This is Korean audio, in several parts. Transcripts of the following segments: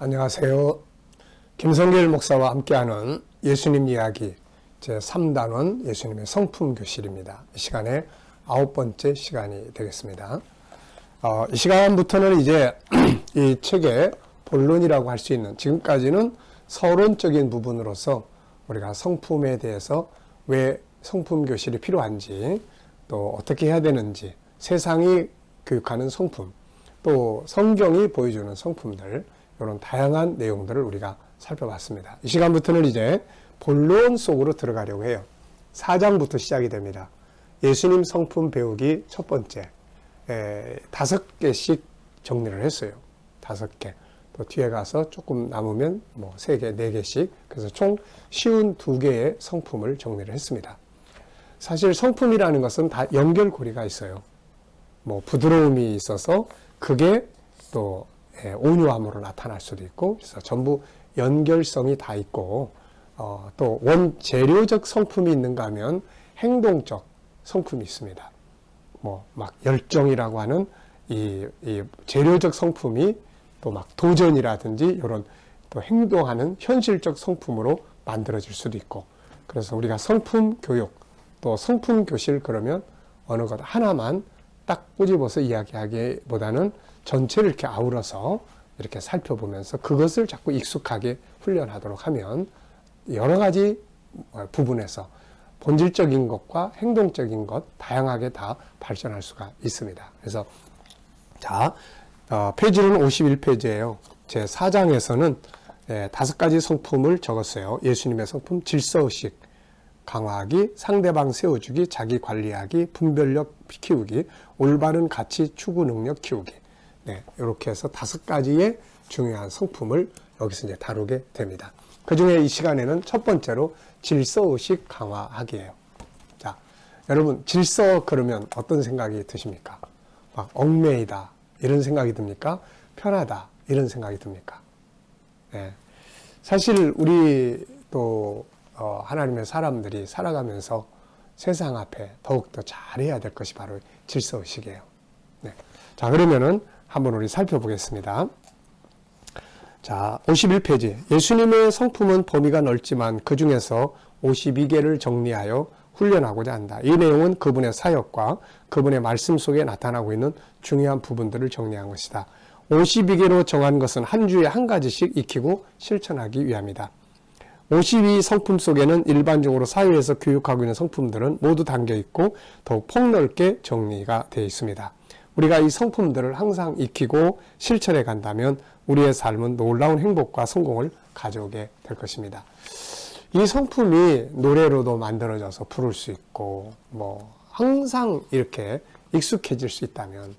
안녕하세요. 김성길 목사와 함께하는 예수님 이야기 제3단원 예수님의 성품교실입니다. 이 시간에 9번째 시간이 되겠습니다. 이 시간부터는 이제 이 책의 본론이라고 할 수 있는, 지금까지는 서론적인 부분으로서 우리가 성품에 대해서 왜 성품교실이 필요한지, 또 어떻게 해야 되는지, 세상이 교육하는 성품, 또 성경이 보여주는 성품들, 이런 다양한 내용들을 우리가 살펴봤습니다. 이 시간부터는 이제 본론 속으로 들어가려고 해요. 4장부터 시작이 됩니다. 예수님 성품 배우기 첫 번째, 5개씩 정리를 했어요. 5개. 또 뒤에 가서 조금 남으면 3개, 4개씩. 그래서 총 쉬운 2개의 성품을 정리를 했습니다. 사실 성품이라는 것은 다 연결고리가 있어요. 부드러움이 있어서 그게 또 온유함으로 나타날 수도 있고, 그래서 전부 연결성이 다 있고, 또 원재료적 성품이 있는가 하면 행동적 성품이 있습니다. 막 열정이라고 하는 이 재료적 성품이 또 막 도전이라든지 이런 또 행동하는 현실적 성품으로 만들어질 수도 있고, 그래서 우리가 성품 교육, 또 성품 교실 그러면 어느 것 하나만 딱 꼬집어서 이야기하기보다는 전체를 이렇게 아우러서 이렇게 살펴보면서 그것을 자꾸 익숙하게 훈련하도록 하면 여러 가지 부분에서 본질적인 것과 행동적인 것 다양하게 다 발전할 수가 있습니다. 그래서 페이지는 51페이지예요. 제 4장에서는 5가지 성품을 적었어요. 예수님의 성품, 질서의식 강화하기, 상대방 세워주기, 자기 관리하기, 분별력 키우기, 올바른 가치 추구 능력 키우기. 이렇게 해서 5가지의 중요한 성품을 여기서 이제 다루게 됩니다. 그 중에 이 시간에는 첫 번째로 질서의식 강화하기예요. 자, 여러분, 질서 그러면 어떤 생각이 드십니까? 막 얽매이다 이런 생각이 듭니까? 편하다 이런 생각이 듭니까? 사실 우리 또 하나님의 사람들이 살아가면서 세상 앞에 더욱더 잘해야 될 것이 바로 질서의식이에요. 자, 그러면은 한번 우리 살펴보겠습니다. 자, 51페이지. 예수님의 성품은 범위가 넓지만 그 중에서 52개를 정리하여 훈련하고자 한다. 이 내용은 그분의 사역과 그분의 말씀 속에 나타나고 있는 중요한 부분들을 정리한 것이다. 52개로 정한 것은 한 주에 한 가지씩 익히고 실천하기 위함이다. 52 성품 속에는 일반적으로 사회에서 교육하고 있는 성품들은 모두 담겨 있고 더욱 폭넓게 정리가 되어 있습니다. 우리가 이 성품들을 항상 익히고 실천해 간다면 우리의 삶은 놀라운 행복과 성공을 가져오게 될 것입니다. 이 성품이 노래로도 만들어져서 부를 수 있고 항상 이렇게 익숙해질 수 있다면,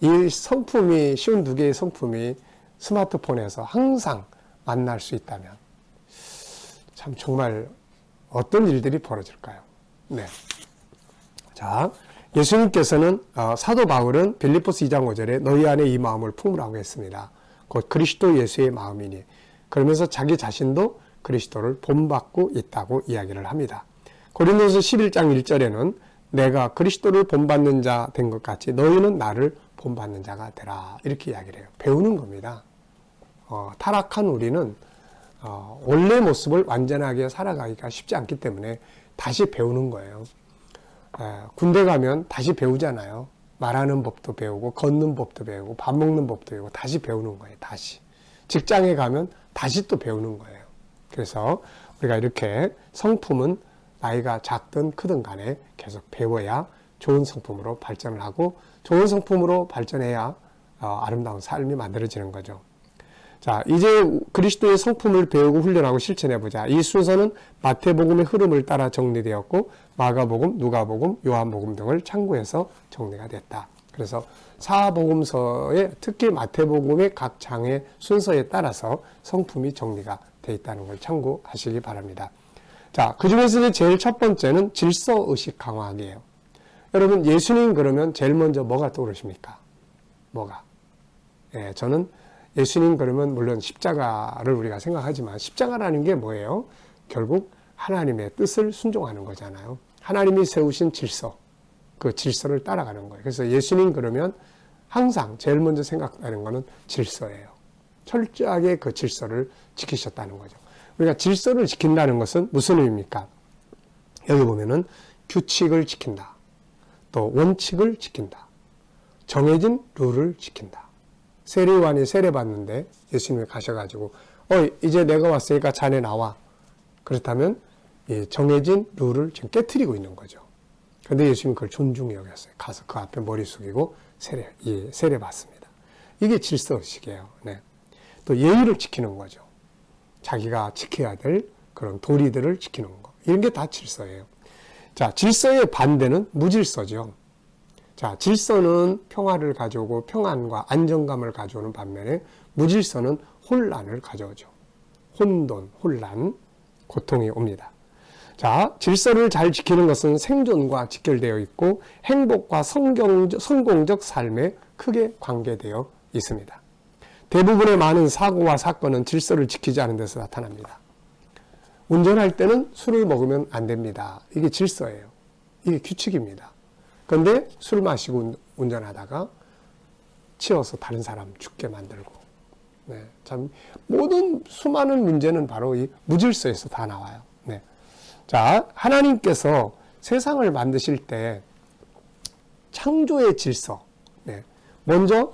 이 성품이 쉬운 2개의 성품이 스마트폰에서 항상 만날 수 있다면 참 정말 어떤 일들이 벌어질까요? 자, 예수님께서는 사도 바울은 빌립보서 2장 5절에 너희 안에 이 마음을 품으라고 했습니다. 곧 그리스도 예수의 마음이니, 그러면서 자기 자신도 그리스도를 본받고 있다고 이야기를 합니다. 고린도서 11장 1절에는 내가 그리스도를 본받는 자 된 것 같이 너희는 나를 본받는 자가 되라, 이렇게 이야기를 해요. 배우는 겁니다. 타락한 우리는 원래 모습을 완전하게 살아가기가 쉽지 않기 때문에 다시 배우는 거예요. 군대 가면 다시 배우잖아요. 말하는 법도 배우고, 걷는 법도 배우고, 밥 먹는 법도 배우고, 다시 배우는 거예요. 다시. 직장에 가면 다시 또 배우는 거예요. 그래서 우리가 이렇게 성품은 나이가 작든 크든 간에 계속 배워야 좋은 성품으로 발전을 하고, 좋은 성품으로 발전해야 아름다운 삶이 만들어지는 거죠. 자, 이제 그리스도의 성품을 배우고 훈련하고 실천해보자. 이 순서는 마태복음의 흐름을 따라 정리되었고 마가복음, 누가복음, 요한복음 등을 참고해서 정리가 됐다. 그래서 사복음서에 특히 마태복음의 각 장의 순서에 따라서 성품이 정리가 되어 있다는 걸 참고하시기 바랍니다. 자, 그 중에서 제일 첫 번째는 질서의식 강화하기예요. 여러분, 예수님 그러면 제일 먼저 뭐가 떠오르십니까? 뭐가? 저는 예수님 그러면 물론 십자가를 우리가 생각하지만 십자가라는 게 뭐예요? 결국 하나님의 뜻을 순종하는 거잖아요. 하나님이 세우신 질서, 그 질서를 따라가는 거예요. 그래서 예수님 그러면 항상 제일 먼저 생각나는 거는 질서예요. 철저하게 그 질서를 지키셨다는 거죠. 우리가 질서를 지킨다는 것은 무슨 의미입니까? 여기 보면은 규칙을 지킨다. 또 원칙을 지킨다. 정해진 룰을 지킨다. 세례요한이 세례받는데 예수님이 가셔가지고 이제 내가 왔으니까 자네 나와. 그렇다면 정해진 룰을 지금 깨트리고 있는 거죠. 그런데 예수님은 그걸 존중히 여겼어요. 가서 그 앞에 머리 숙이고 세례받습니다. 이게 질서의식이에요. 네. 또 예의를 지키는 거죠. 자기가 지켜야 될 그런 도리들을 지키는 거. 이런 게 다 질서예요. 자, 질서의 반대는 무질서죠. 자, 질서는 평화를 가져오고 평안과 안정감을 가져오는 반면에 무질서는 혼란을 가져오죠. 혼돈, 혼란, 고통이 옵니다. 자, 질서를 잘 지키는 것은 생존과 직결되어 있고 행복과 성공적 삶에 크게 관계되어 있습니다. 대부분의 많은 사고와 사건은 질서를 지키지 않은 데서 나타납니다. 운전할 때는 술을 먹으면 안 됩니다. 이게 질서예요. 이게 규칙입니다. 그런데 술 마시고 운전하다가 치여서 다른 사람 죽게 만들고, 네, 참 모든 수많은 문제는 바로 이 무질서에서 다 나와요. 네. 자, 하나님께서 세상을 만드실 때 창조의 질서, 네, 먼저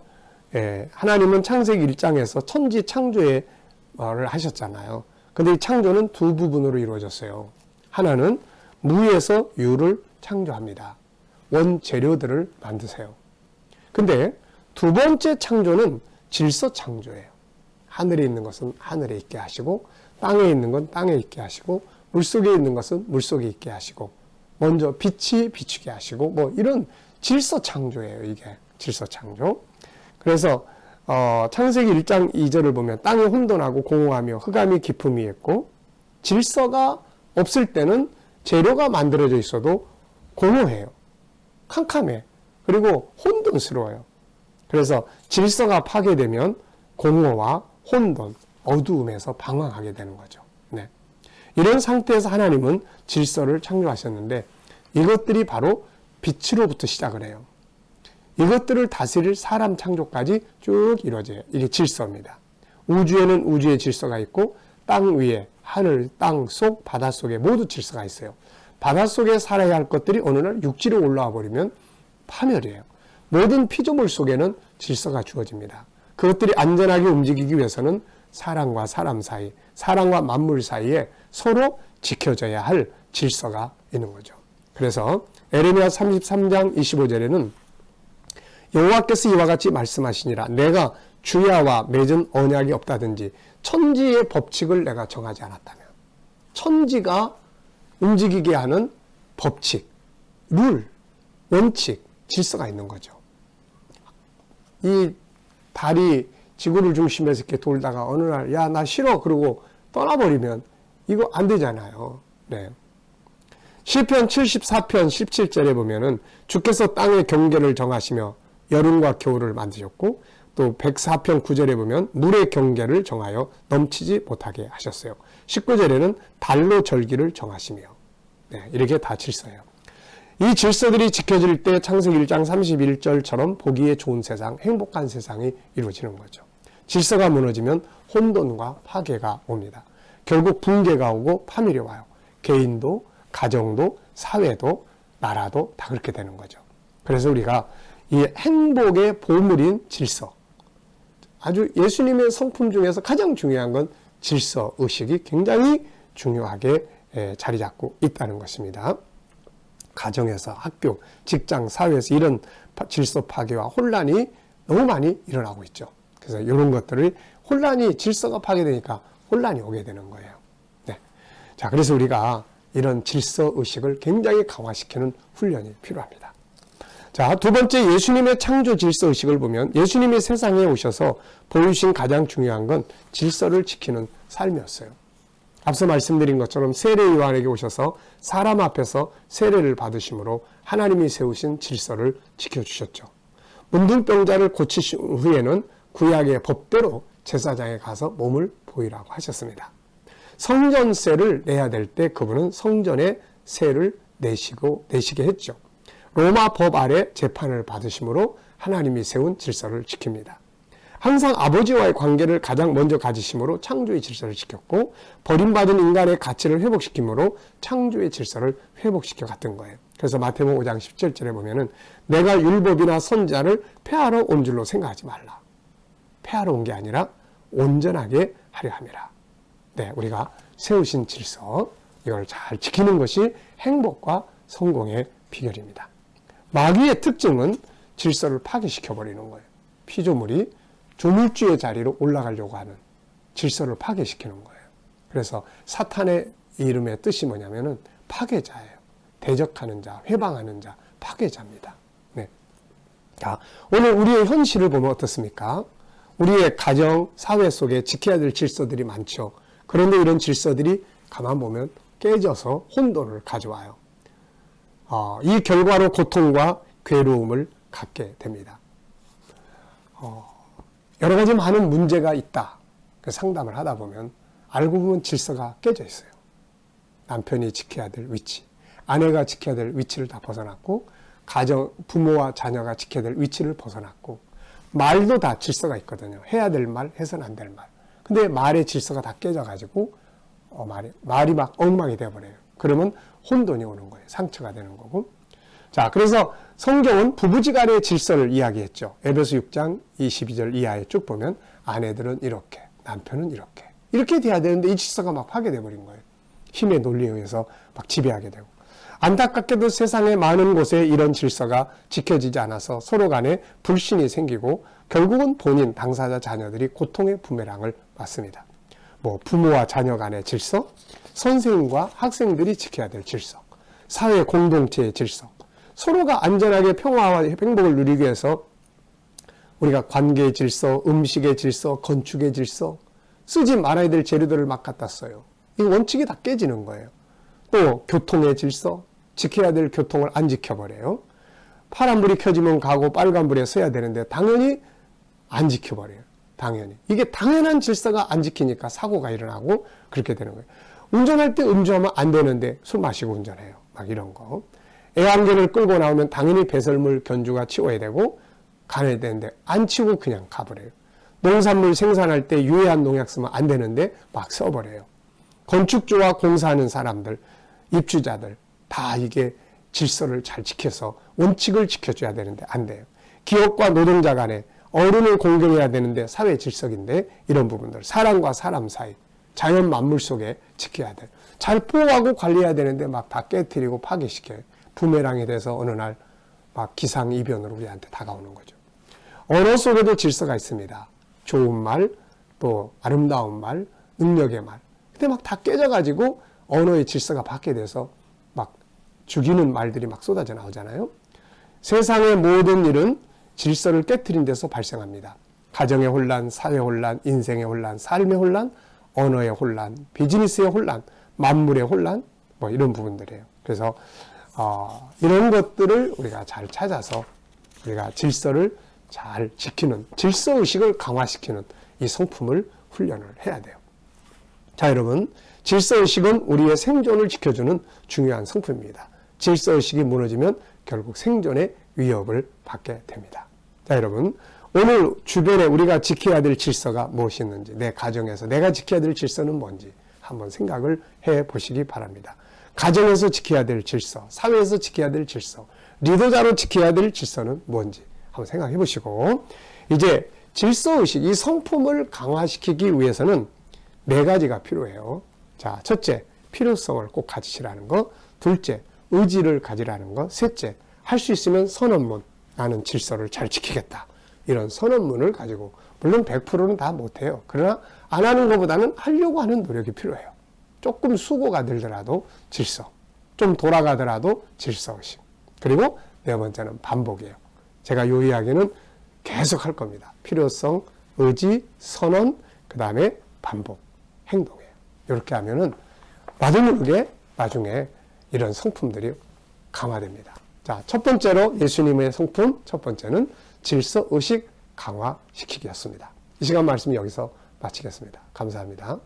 하나님은 창세기 1장에서 천지 창조의 말을 하셨잖아요. 근데 이 창조는 두 부분으로 이루어졌어요. 하나는 무에서 유를 창조합니다. 원재료들을 만드세요. 근데 두 번째 창조는 질서 창조예요. 하늘에 있는 것은 하늘에 있게 하시고 땅에 있는 건 땅에 있게 하시고 물속에 있는 것은 물속에 있게 하시고 먼저 빛이 비추게 하시고 뭐 이런 질서 창조예요. 이게 질서 창조. 그래서 창세기 1장 2절을 보면 땅이 혼돈하고 공허하며 흑암이 깊음이 있고 질서가 없을 때는 재료가 만들어져 있어도 공허해요. 캄캄해. 그리고 혼돈스러워요. 그래서 질서가 파괴되면 공허와 혼돈, 어두움에서 방황하게 되는 거죠. 네. 이런 상태에서 하나님은 질서를 창조하셨는데 이것들이 바로 빛으로부터 시작을 해요. 이것들을 다스릴 사람 창조까지 쭉 이루어져요. 이게 질서입니다. 우주에는 우주의 질서가 있고 땅 위에 하늘, 땅 속, 바다 속에 모두 질서가 있어요. 바다 속에 살아야 할 것들이 어느 날 육지로 올라와 버리면 파멸이에요. 모든 피조물 속에는 질서가 주어집니다. 그것들이 안전하게 움직이기 위해서는 사람과 사람 사이, 사람과 만물 사이에 서로 지켜져야 할 질서가 있는 거죠. 그래서 에레미야 33장 25절에는 여호와께서 이와 같이 말씀하시니라. 내가 주야와 맺은 언약이 없다든지 천지의 법칙을 내가 정하지 않았다면, 천지가 움직이게 하는 법칙, 룰, 원칙, 질서가 있는 거죠. 이 달이 지구를 중심해서 이렇게 돌다가 어느 날 야, 나 싫어 그러고 떠나버리면 이거 안 되잖아요. 네. 시편 74편 17절에 보면은 주께서 땅의 경계를 정하시며 여름과 겨울을 만드셨고 또 104편 9절에 보면 물의 경계를 정하여 넘치지 못하게 하셨어요. 19절에는 달로 절기를 정하시며, 네, 이렇게 다 질서예요. 이 질서들이 지켜질 때 창세기 1장 31절처럼 보기에 좋은 세상, 행복한 세상이 이루어지는 거죠. 질서가 무너지면 혼돈과 파괴가 옵니다. 결국 붕괴가 오고 파멸이 와요. 개인도, 가정도, 사회도, 나라도 다 그렇게 되는 거죠. 그래서 우리가 이 행복의 보물인 질서, 아주 예수님의 성품 중에서 가장 중요한 건 질서 의식이 굉장히 중요하게 자리 잡고 있다는 것입니다. 가정에서, 학교, 직장, 사회에서 이런 질서 파괴와 혼란이 너무 많이 일어나고 있죠. 그래서 이런 것들을 혼란이, 질서가 파괴되니까 혼란이 오게 되는 거예요. 네. 자, 그래서 우리가 이런 질서 의식을 굉장히 강화시키는 훈련이 필요합니다. 자, 두 번째 예수님의 창조 질서 의식을 보면 예수님이 세상에 오셔서 보여주신 가장 중요한 건 질서를 지키는 삶이었어요. 앞서 말씀드린 것처럼 세례 요한에게 오셔서 사람 앞에서 세례를 받으심으로 하나님이 세우신 질서를 지켜주셨죠. 문둥병자를 고치신 후에는 구약의 법대로 제사장에 가서 몸을 보이라고 하셨습니다. 성전세를 내야 될 때 그분은 성전에 세를 내시게 했죠. 로마 법 아래 재판을 받으심으로 하나님이 세운 질서를 지킵니다. 항상 아버지와의 관계를 가장 먼저 가지심으로 창조의 질서를 지켰고 버림받은 인간의 가치를 회복시킴으로 창조의 질서를 회복시켜 갔던 거예요. 그래서 마태복음 5장 17절에 보면은 내가 율법이나 선자를 폐하러 온 줄로 생각하지 말라. 폐하러 온 게 아니라 온전하게 하려 함이라. 네, 우리가 세우신 질서, 이걸 잘 지키는 것이 행복과 성공의 비결입니다. 마귀의 특징은 질서를 파괴시켜버리는 거예요. 피조물이 조물주의 자리로 올라가려고 하는 질서를 파괴시키는 거예요. 그래서 사탄의 이름의 뜻이 뭐냐면은 파괴자예요. 대적하는 자, 회방하는 자, 파괴자입니다. 네. 자, 오늘 우리의 현실을 보면 어떻습니까? 우리의 가정, 사회 속에 지켜야 될 질서들이 많죠. 그런데 이런 질서들이 가만 보면 깨져서 혼돈을 가져와요. 이 결과로 고통과 괴로움을 갖게 됩니다. 여러 가지 많은 문제가 있다. 상담을 하다 보면 알고 보면 질서가 깨져 있어요. 남편이 지켜야 될 위치, 아내가 지켜야 될 위치를 다 벗어났고, 가정, 부모와 자녀가 지켜야 될 위치를 벗어났고, 말도 다 질서가 있거든요. 해야 될 말, 해서는 안 될 말. 근데 말의 질서가 다 깨져가지고, 말이 막 엉망이 되어버려요. 그러면 혼돈이 오는 거예요. 상처가 되는 거고. 자, 그래서 성경은 부부지간의 질서를 이야기했죠. 에베소 6장 22절 이하에 쭉 보면 아내들은 이렇게, 남편은 이렇게 돼야 되는데 이 질서가 막 파괴돼 버린 거예요. 힘의 논리에 의해서 막 지배하게 되고. 안타깝게도 세상의 많은 곳에 이런 질서가 지켜지지 않아서 서로 간에 불신이 생기고 결국은 본인, 당사자, 자녀들이 고통의 부메랑을 맞습니다. 부모와 자녀 간의 질서, 선생님과 학생들이 지켜야 될 질서, 사회 공동체의 질서, 서로가 안전하게 평화와 행복을 누리기 위해서 우리가 관계의 질서, 음식의 질서, 건축의 질서, 쓰지 말아야 될 재료들을 막 갖다 써요. 이 원칙이 다 깨지는 거예요. 또 교통의 질서, 지켜야 될 교통을 안 지켜버려요. 파란불이 켜지면 가고 빨간불에 서야 되는데 당연히 안 지켜버려요. 당연히. 이게 당연한 질서가 안 지키니까 사고가 일어나고 그렇게 되는 거예요. 운전할 때 음주하면 안 되는데 술 마시고 운전해요. 막 이런 거. 애완견을 끌고 나오면 당연히 배설물, 견주가 치워야 되고 가야 되는데 안 치우고 그냥 가버려요. 농산물 생산할 때 유해한 농약 쓰면 안 되는데 막 써버려요. 건축주와 공사하는 사람들, 입주자들 다 이게 질서를 잘 지켜서 원칙을 지켜줘야 되는데 안 돼요. 기업과 노동자 간에 어른을 공경해야 되는데 사회 질서인데 이런 부분들, 사람과 사람 사이, 자연 만물 속에 지켜야 돼요. 잘 보호하고 관리해야 되는데 막 다 깨트리고 파괴시켜요. 부메랑이 돼서 어느 날 막 기상이변으로 우리한테 다가오는 거죠. 언어 속에도 질서가 있습니다. 좋은 말, 또 아름다운 말, 능력의 말. 근데 막 다 깨져가지고 언어의 질서가 바뀌게 돼서 막 죽이는 말들이 막 쏟아져 나오잖아요. 세상의 모든 일은 질서를 깨트린 데서 발생합니다. 가정의 혼란, 사회 혼란, 인생의 혼란, 삶의 혼란, 언어의 혼란, 비즈니스의 혼란, 만물의 혼란, 이런 부분들이에요. 그래서 이런 것들을 우리가 잘 찾아서 우리가 질서를 잘 지키는, 질서의식을 강화시키는 이 성품을 훈련을 해야 돼요. 자, 여러분, 질서의식은 우리의 생존을 지켜주는 중요한 성품입니다. 질서의식이 무너지면 결국 생존의 위협을 받게 됩니다. 자, 여러분, 오늘 주변에 우리가 지켜야 될 질서가 무엇이 있는지, 내 가정에서 내가 지켜야 될 질서는 뭔지 한번 생각을 해 보시기 바랍니다. 가정에서 지켜야 될 질서, 사회에서 지켜야 될 질서, 리더자로 지켜야 될 질서는 뭔지 한번 생각해 보시고, 이제 질서의식, 이 성품을 강화시키기 위해서는 4가지가 필요해요. 자, 첫째, 필요성을 꼭 가지시라는 거. 둘째, 의지를 가지라는 거. 셋째, 할 수 있으면 선언문, 나는 질서를 잘 지키겠다. 이런 선언문을 가지고, 물론 100%는 다 못해요. 그러나 안 하는 것보다는 하려고 하는 노력이 필요해요. 조금 수고가 들더라도 질서, 좀 돌아가더라도 질서의식. 그리고 4번째는 반복이에요. 제가 이 이야기는 계속 할 겁니다. 필요성, 의지, 선언, 그 다음에 반복, 행동이에요. 이렇게 하면은 나도 모르게 나중에 이런 성품들이 강화됩니다. 자, 첫 번째로 예수님의 성품, 첫 번째는 질서의식 강화시키기였습니다. 이 시간 말씀 여기서 마치겠습니다. 감사합니다.